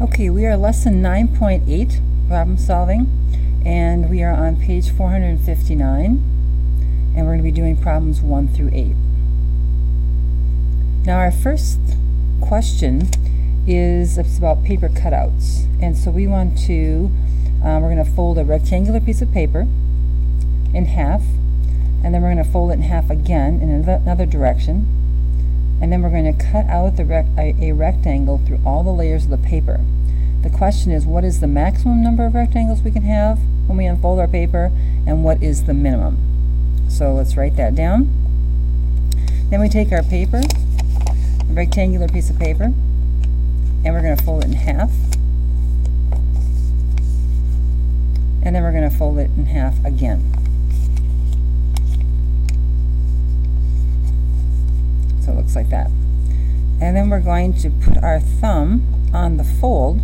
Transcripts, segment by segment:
Okay, we are lesson 9.8, problem solving, and we are on page 459, and we're going to be doing problems 1 through 8. Now our first question is about paper cutouts, and so we want to, we're going to fold a rectangular piece of paper in half, and then we're going to fold it in half again in another direction. And then we're going to cut out a rectangle through all the layers of the paper. The question is, what is the maximum number of rectangles we can have when we unfold our paper, and what is the minimum? So let's write that down. Then we take our paper, a rectangular piece of paper, and we're going to fold it in half. And then we're going to fold it in half again. So it looks like that. And then we're going to put our thumb on the fold,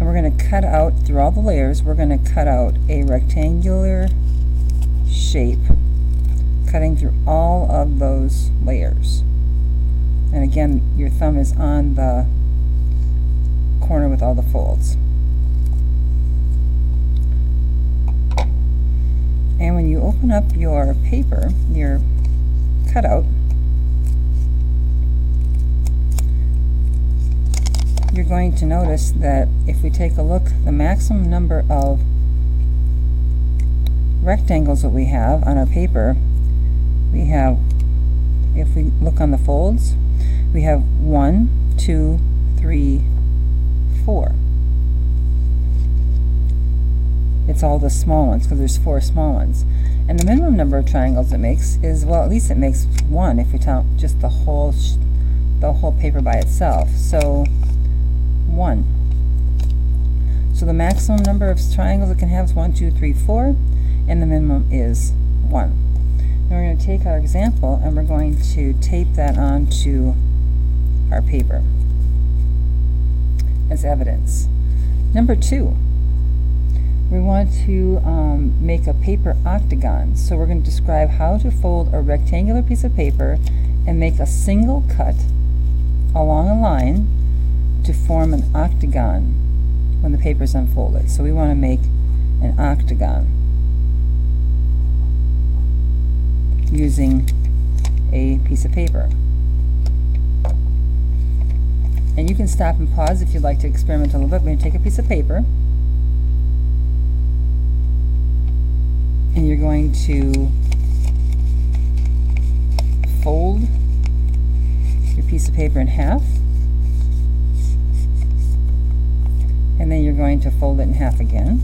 and we're going to cut out through all the layers. We're going to cut out a rectangular shape, cutting through all of those layers. And again, your thumb is on the corner with all the folds. And when you open up your paper, your cutout, you're going to notice that if we take a look, the maximum number of rectangles that we have on our paper, we have, if we look on the folds, we have 1, 2, 3, 4. It's all the small ones because there's 4 small ones. And the minimum number of triangles it makes is, well, at least it makes 1 if we count just the whole paper by itself. So 1. So the maximum number of triangles it can have is 1, 2, 3, 4, and the minimum is 1. Now we're going to take our example and we're going to tape that onto our paper as evidence. Number 2. We want to make a paper octagon. So we're going to describe how to fold a rectangular piece of paper and make a single cut along a line to form an octagon when the paper is unfolded. So we want to make an octagon using a piece of paper. And you can stop and pause if you'd like to experiment a little bit. We're going to take a piece of paper, and you're going to fold your piece of paper in half, and then you're going to fold it in half again.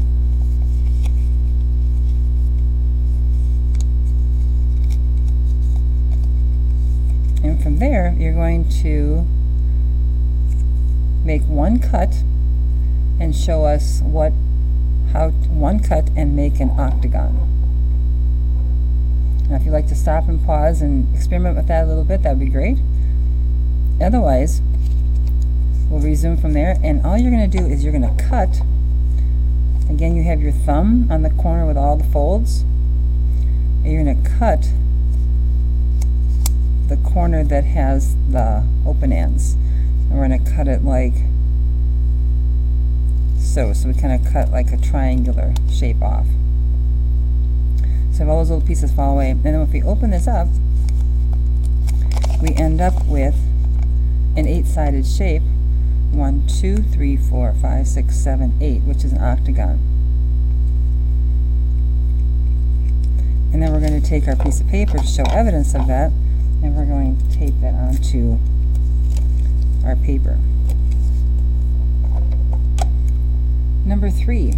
And from there, you're going to make one cut and show us how one cut and make an octagon. Now if you'd like to stop and pause and experiment with that a little bit, that would be great. Otherwise, we'll resume from there, and all you're going to do is you're going to cut. Again, you have your thumb on the corner with all the folds, and you're going to cut the corner that has the open ends. And we're going to cut it like so. So we kind of cut like a triangular shape off. So if all those little pieces fall away, and then if we open this up, we end up with an 8-sided shape, 1, 2, 3, 4, 5, 6, 7, 8, which is an octagon. And then we're going to take our piece of paper to show evidence of that, and we're going to tape that onto our paper. Number 3.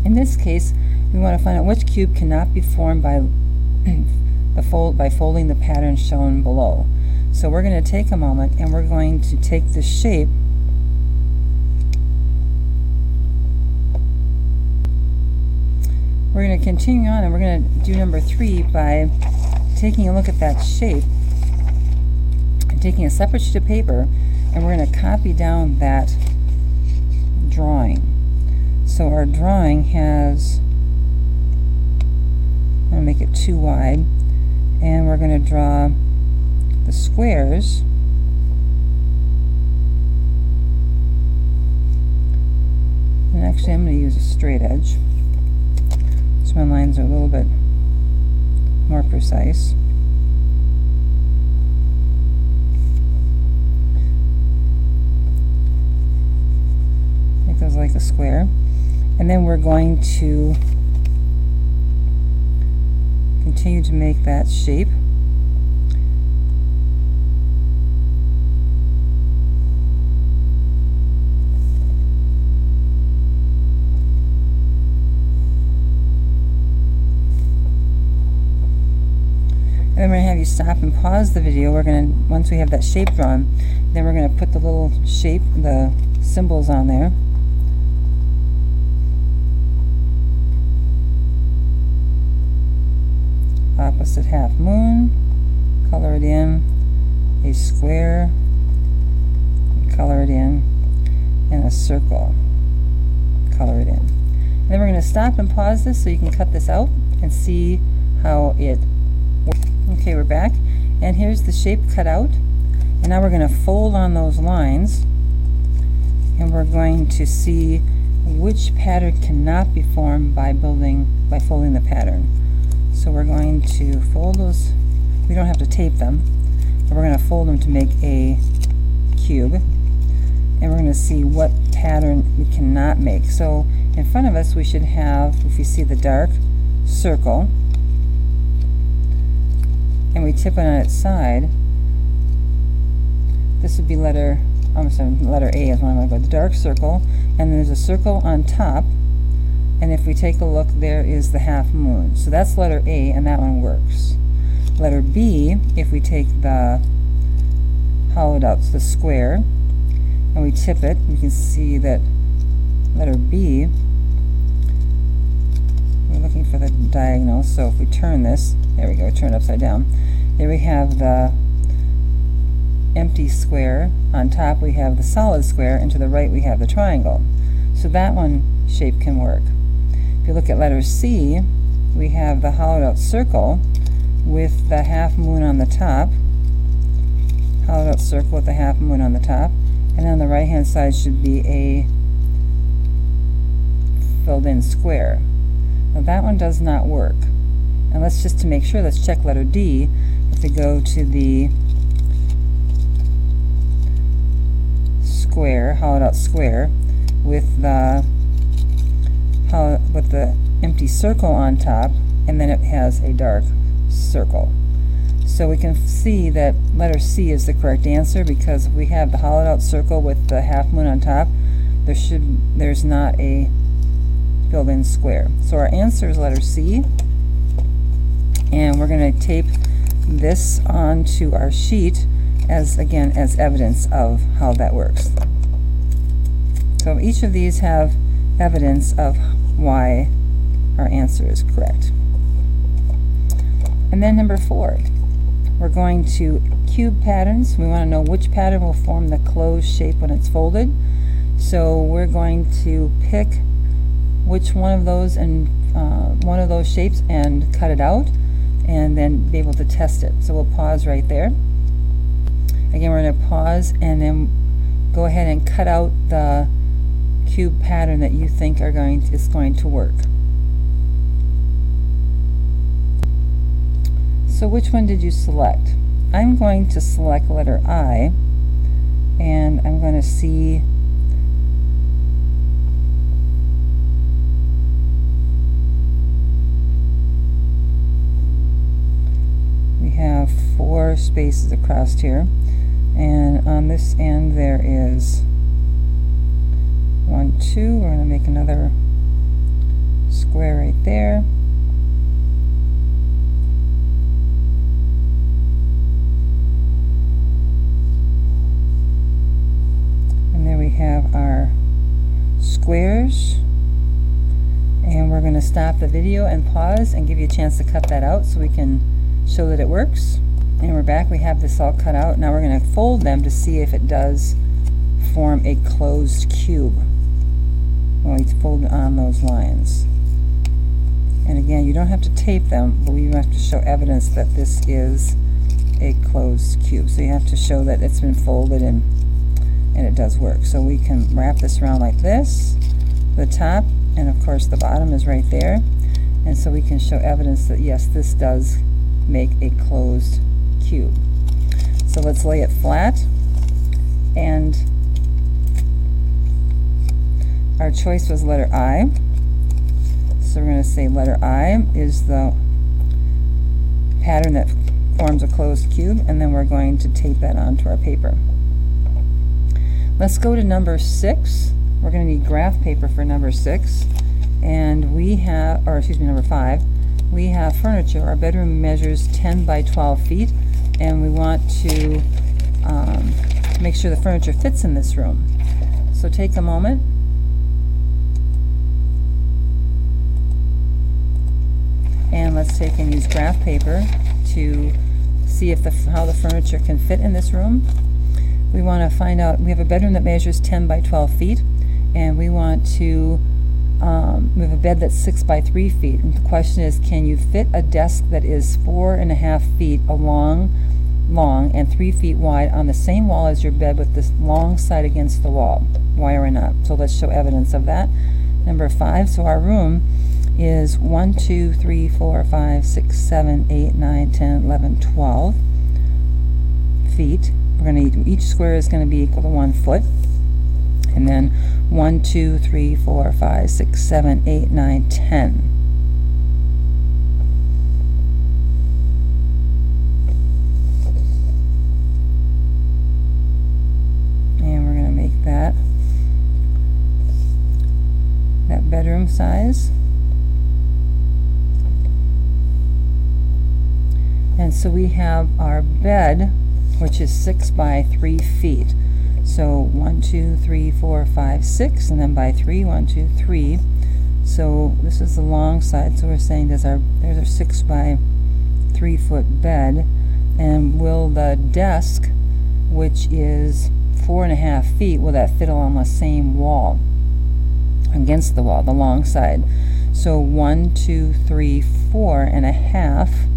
In this case, we want to find out which cube cannot be formed by folding the pattern shown below. So we're going to take a moment and we're going to take this shape we're going to continue on, and we're going to do number 3 by taking a look at that shape and taking a separate sheet of paper, and we're going to copy down that drawing. So our drawing has, I'm going to make it too wide, and we're going to draw the squares Actually, I'm going to use a straight edge, so my lines are a little bit more precise. Make those like a square. And then we're going to continue to make that shape. And then we're going to have you stop and pause the video. We're going to, once we have that shape drawn, then we're going to put the little shape, the symbols on there. Opposite half moon, color it in, a square, color it in, and a circle, color it in. And then we're going to stop and pause this so you can cut this out and see how it works. Okay, we're back, and here's the shape cut out, and now we're going to fold on those lines, and we're going to see which pattern cannot be formed by folding the pattern. So we're going to fold those. We don't have to tape them, but we're going to fold them to make a cube, and we're going to see what pattern we cannot make. So in front of us we should have, if you see the dark circle, and we tip it on its side, this would be letter A is one I'm going to go. The dark circle, and there's a circle on top, and if we take a look, there is the half moon. So that's letter A, and that one works. Letter B, if we take the hollowed out, the square, and we tip it, you can see that letter B, we're looking for the diagonal, so if we turn this, there we go, turn it upside down. There we have the empty square. On top we have the solid square, and to the right we have the triangle. So that one shape can work. If you look at letter C, we have the hollowed out circle with the half moon on the top, hollowed out circle with the half moon on the top, and on the right hand side should be a filled in square. Now that one does not work. And let's just to make sure, let's check letter D. If we go to the square, hollowed out square, with the empty circle on top, and then it has a dark circle. So we can see that letter C is the correct answer, because we have the hollowed out circle with the half moon on top. There's not a filled in square. So our answer is letter C, and we're going to tape this onto our sheet as evidence of how that works. So each of these have evidence of why our answer is correct. And then number 4, we're going to cube patterns. We want to know which pattern will form the closed shape when it's folded. So we're going to pick which one of those and one of those shapes and cut it out, and then be able to test it. So we'll pause right there. Again, we're going to pause and then go ahead and cut out the cube pattern that you think is going to work. So which one did you select? I'm going to select letter I, and I'm going to see we have 4 spaces across here, and on this end there is 1, 2. We're going to make another square right there. And there we have our squares. And we're going to stop the video and pause and give you a chance to cut that out so we can show that it works. And we're back. We have this all cut out. Now we're going to fold them to see if it does form a closed cube when we fold on those lines. And again, you don't have to tape them, but we have to show evidence that this is a closed cube. So you have to show that it's been folded and it does work. So we can wrap this around like this, The top and of course the bottom is right there, and so we can show evidence that yes, this does make a closed cube. So let's lay it flat, and our choice was letter I. So we're going to say letter I is the pattern that forms a closed cube, and then we're going to tape that onto our paper. Let's go to number 6. We're going to need graph paper for number 6, and we have, or excuse me, number 5. We have furniture. Our bedroom measures 10 by 12 feet, and we want to make sure the furniture fits in this room. So take a moment and let's take and use graph paper to see if how the furniture can fit in this room. We want to find out, we have a bedroom that measures 10 by 12 feet, and we want to, we have a bed that's 6 by 3 feet. And the question is, can you fit a desk that is 4.5 feet long and 3 feet wide on the same wall as your bed with this long side against the wall? Why or not? So let's show evidence of that. Number 5, so our room is 1, 2, 3, 4, 5, 6, 7, 8, 9, 10, 11, 12 feet. We're going to, each square is going to be equal to 1 foot. And then 1, 2, 3, 4, 5, 6, 7, 8, 9, 10. And we're going to make that bedroom size. And so we have our bed, which is 6 by 3 feet. So 1, 2, 3, 4, 5, 6, and then by 3, 1, 2, 3. So this is the long side. So we're saying there's our 6 by 3 foot bed, and will the desk, which is 4.5 feet, will that fit along the same wall, against the wall, the long side? So 1, 2, 3, 4.5.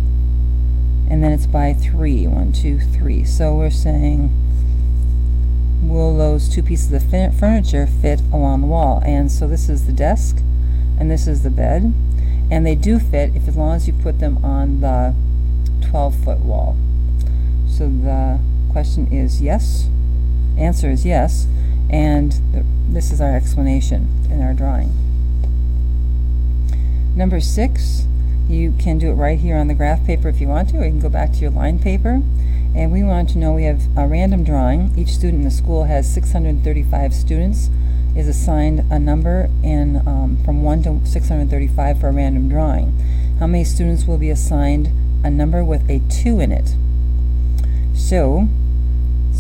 And then it's by 3, 1, 2, 3. So we're saying, will those two pieces of furniture fit along the wall? And so this is the desk, and this is the bed, and they do fit as long as you put them on the 12-foot wall. So the question is yes, answer is yes, and this is our explanation in our drawing. Number 6. You can do it right here on the graph paper if you want to, or you can go back to your line paper. And we want to know, we have a random drawing. Each student in the school has 635 students, is assigned a number in from 1 to 635 for a random drawing. How many students will be assigned a number with a 2 in it? So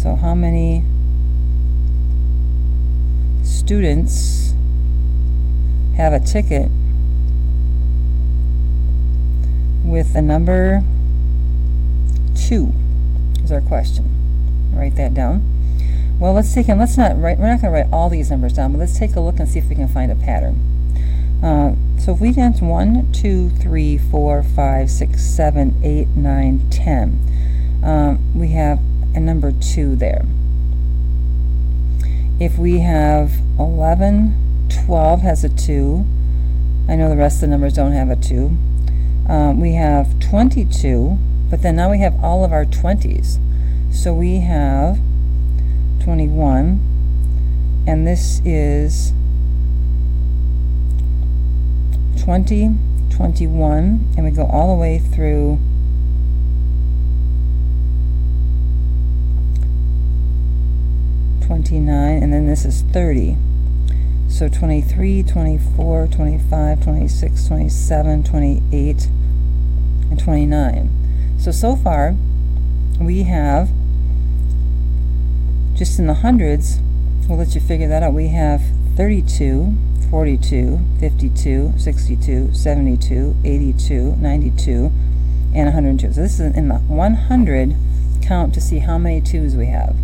how many students have a ticket with the number 2 is our question. Write that down. Well, let's take and let's not write. We're not going to write all these numbers down, but let's take a look and see if we can find a pattern. So if we dance 1, 2, 3, 4, 5, 6, 7, 8, 9, 10, we have a number 2 there. If we have 11, 12 has a 2. I know the rest of the numbers don't have a 2. We have 22, but then now we have all of our 20s. So we have 21, and this is 20, 21, and we go all the way through 29, and then this is 30. So 23, 24, 25, 26, 27, 28, and 29. So far, we have, just in the hundreds, we'll let you figure that out, we have 32, 42, 52, 62, 72, 82, 92, and 102. So this is in the 100 count to see how many 2s we have.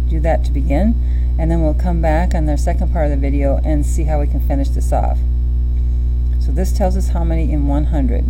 Do that to begin, and then we'll come back on the second part of the video and see how we can finish this off. So this tells us how many in 100.